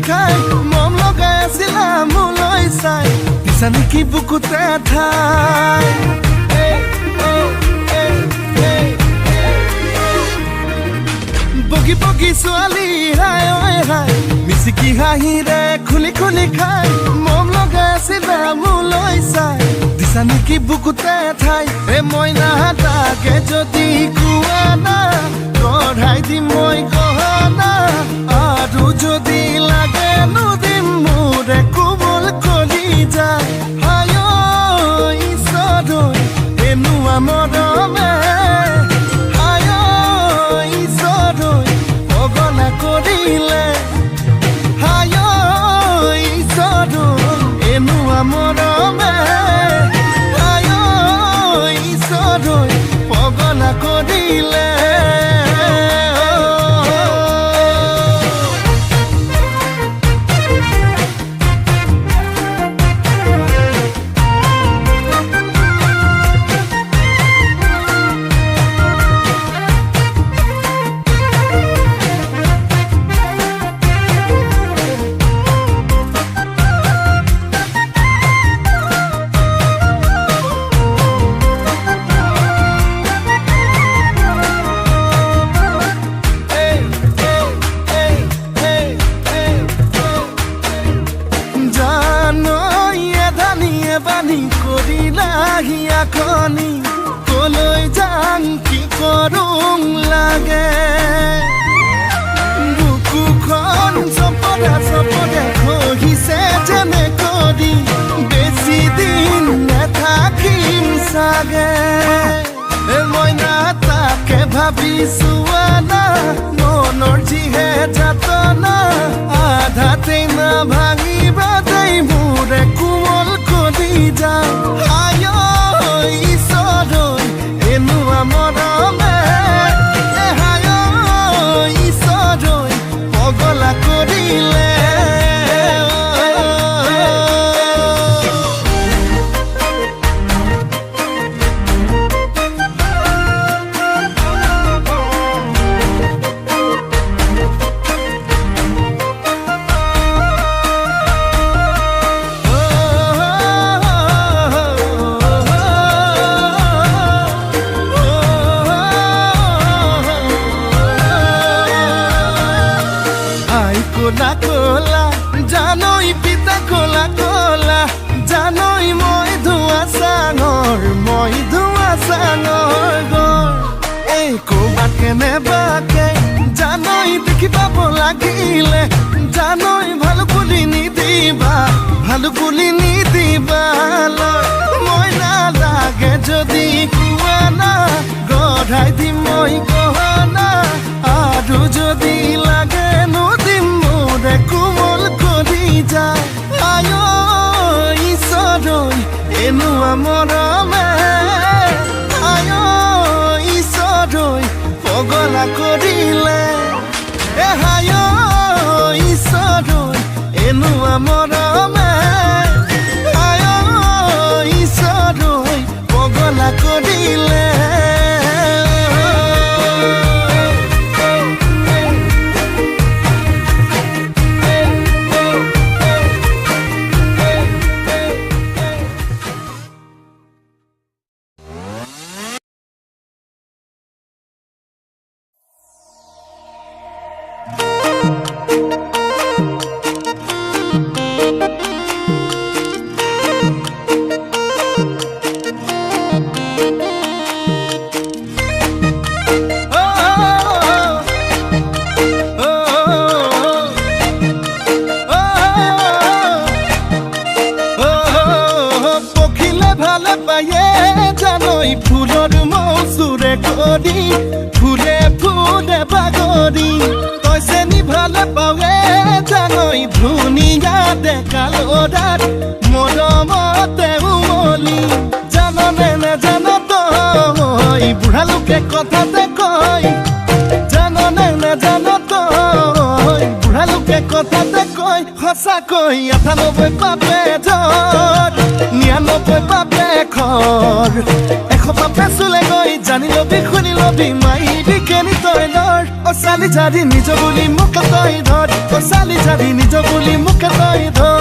খাই মম লগাই আছিলা মোলৈ চাই দিছা নেকি বুকুতে ঠাই বগি বগি ছোৱালী হাই ঐ হাই মিচিকি হাঁহিৰে খুলি খুলি খাই মম লগাই আছিলা মোলৈ চাই দিছা নেকি বুকুতে ঠাই মইনা তাকে যদি কোৱা না গঢ়াই দিম মই গহনা আৰু যদি লাগে নুদিম মোৰে কোমল কলি যায় হায় ঈশ্বৰ এনেকুৱা মৰমে হায় ঈশ্বৰ পগলা কৰিলে হায় ঈশ্বৰ এনেকুৱা মৰমে হায় ঈশ্বৰ পগলা কৰিলে কলৈ যাং কি কৰোং লাগে বুকুখন চপদা চপদা খহিছে যেনে কৰি বেছি দিন নাথাকিম চাগে মইনা তাকে ভাবিছো না মনৰ যিহে যাতনা আধাতেই না ভাঙিবা দেই মোৰে কোমল কলি যায় ঈশ্বৰ এনেকুৱা মৰমে হায় ঈশ্বৰ পগলা কৰিলে কোলা কোলা জানই পিতা কোলা কোলা জানই মই ধোৱা চাঙৰ গৰ এই ক'বাত কেনেবাকে জানই দেখি পাব লাগিলে জানই ভালো বুলি নিদিবা মই নালাগে যদি কোৱা না গঢ়াই দিম মই গহনা আৰু যদি লাগে নুদিম মোৰে কোমল কলি যায় আয় ঈশ্বৰ এনেকুৱা মৰমে আয় ঈশ্বৰ পগলা কৰিলে হায় ঈশ্বৰ এনেকুৱা মৰমে আয় ঈশ্বৰ পগলা কৰিলে ফুলৰ মৌচুৰে কৰি ফুলে ফুলে বাগৰি তইছে নি ভালে পাৱে জানই ধুনীয়া ডেকা ল'ৰাত মৰমতে উমলি জাননে নেজান তই বুঢ়া লোকে কথাতে কয় জাননে নেজান তই বুঢ়া লোকে কথাতে কয় সঁচাকৈ ৯৮ পাপে ধৰ ৯৯ পাপে খৰ ১০০ পাপে চুলে গৈ জানি লবি শুনি লবি মাইবি কেনি তই লৰ চালি জাৰি নিজ বুলি মোক তই ধৰ চালি জাৰি নিজ বুলি মোক তই ধৰ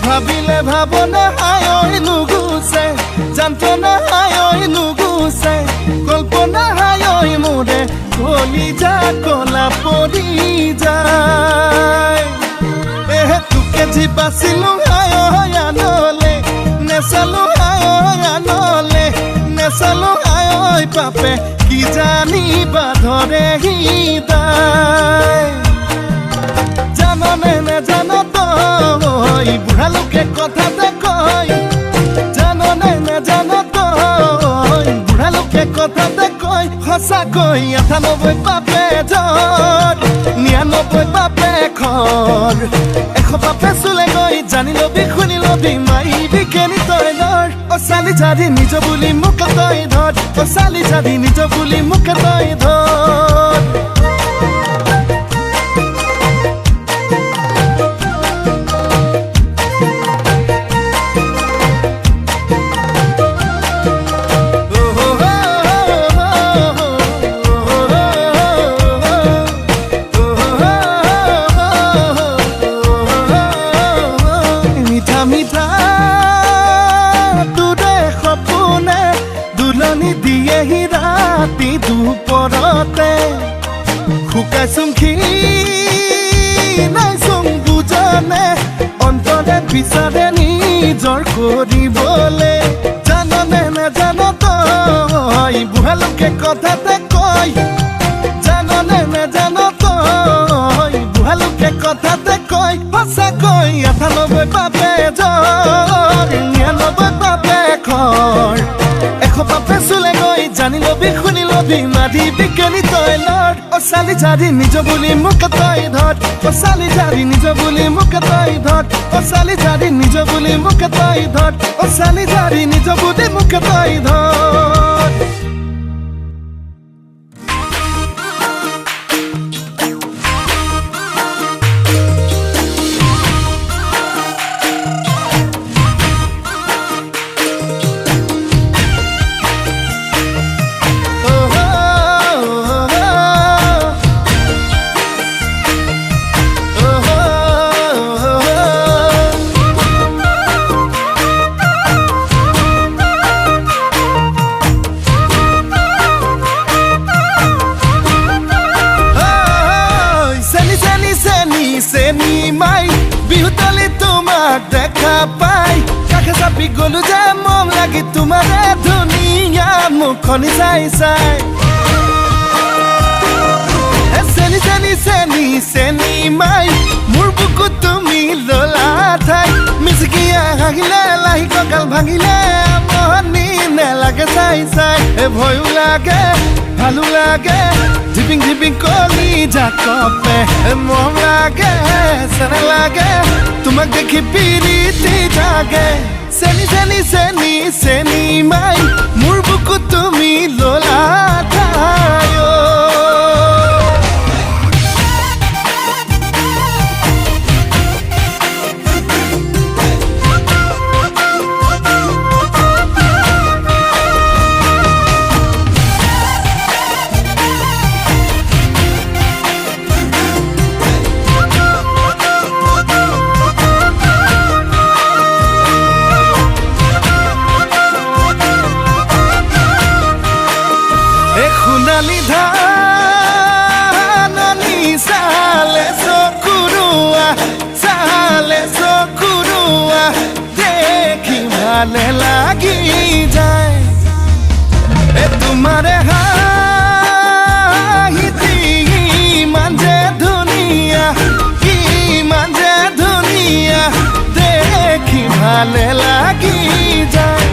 ভাবিলে ভাবনা হায় নুগুছে যন্ত্ৰণা হায় নুগুছে কল্পনা হায় মোৰে কলিজা কলা পৰি যায় তোকে যি বাচিলো হায় আনলে নেচালো হায় আনলে নেচালো হায় পাপে কি জানিবা ধৰে হৃদয় জাননে নেজানো তই বুঢ়া লোকে কথাতে কয় জাননে নেজানো তই বুঢ়া লোকে কথাতে কয় সঁচাকৈ ৯৮ পাপে জ্বৰ ৯৯ পাপে খৰ ১০০ পাপে চুলে গৈ জানি লবি শুনি লবি মাৰিবি কেনি তই ধৰ চালি জাৰি নিজ বুলি মোক তই ধৰ চালি জাৰি নিজ বুলি মোক তই ধৰ দিয়েহি ৰাতি দুপৰতে শুকাইছোং নাইছোং বুজনে অন্তৰে বিচাৰে নিজৰ কৰিবলে জাননে নেজানো তই বুঢ়া লোকে কথাতে কয় জাননে নেজানো তই বুঢ়া লোকে কথাতে কয় সঁচাকৈ ৯৮ পাপে জ্বৰ ৯৯ পাপে খৰ ১০০ পাপে চুলে গৈ জানি লবি শুনি লবি মাৰিবি কেনি তই লৰ চালি জাৰি নিজ বুলি মোক তই ধৰ চালি জাৰি নিজ বুলি মোক তই ধৰ চালি জাৰি নিজ বুলি মোক তই ধৰ চালি জাৰি নিজ বুলি মোক তই ধৰ চেনি মাই বিহুতলি তোমাক দেখা পাই কাষে চাপি গলো যে মন লাগি তোমাৰে ধুনীয়া মুখনি চাই চাই চেনি চেনি চেনি চেনি মাই মোৰ বুকুত তুমি ললা ঠাই মিচিকিয়া হাঁহিলে লাহি কঁকাল ভাঙিলে মনি নেলাগে চাই চাই ভয়ো লাগে ভালো লাগে ধিপিং ধিপিং কলিজা কপে মৰম লাগে চেনে লাগে তোমাক দেখি পিৰিতি জাগে চেনি চেনি চেনি চেনি মাই মোৰ বুকুত তুমি ললা ঠাই সোণালী ধাননি চালে চকুৰুৱা দেখি ভালে লাগি যায় তোমাৰে হাঁহিতি ইমান যে ধুনীয়া দেখি ভালে লাগি যায়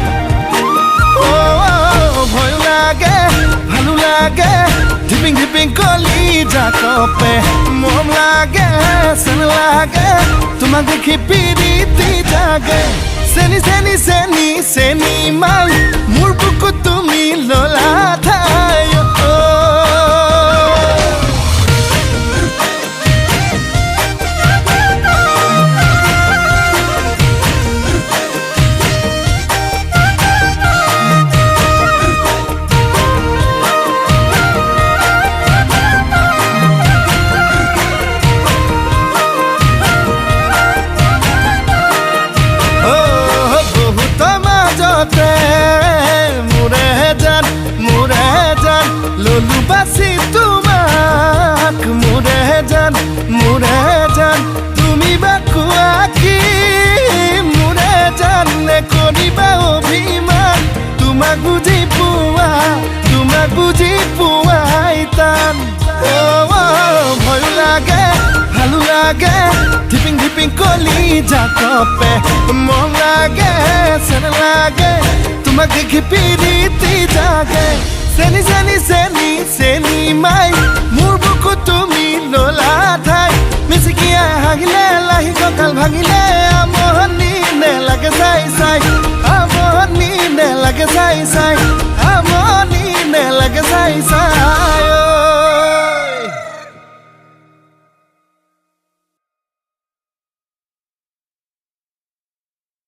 ভয় লাগে ভালো লাগে ধিপিং ধিপিং কলিজা কপে মৰম লাগে চেন লাগে তোমাক দেখি পিৰিতি জাগে চেনি চেনি চেনি চেনি মাই মোৰ বুকুত তুমি ললা ঠাই ললু বাসি তোমাক মোৰে জান তুমি বা কোৱা কি মোৰে জান নে কৰিবা অভিমান তোমাক বুজি পোৱাই টান ভয়ো লাগে ভালো লাগে ধিপিং ধিপিং কলি জাকপে মন লাগে চেন লাগে তোমাক দেখি পিৰিতি জাগে চেনি চেনি চেনি চেনি মাই মোৰ বুকুত তুমি ললা ঠাই মিচিকিয়া হাগিলে লাহি কঁকাল ভাঙিলে আমনি নেলাগে চাই চাই আমনি নেলাগে চাই চাই আমনি নেলাগে চাই চাই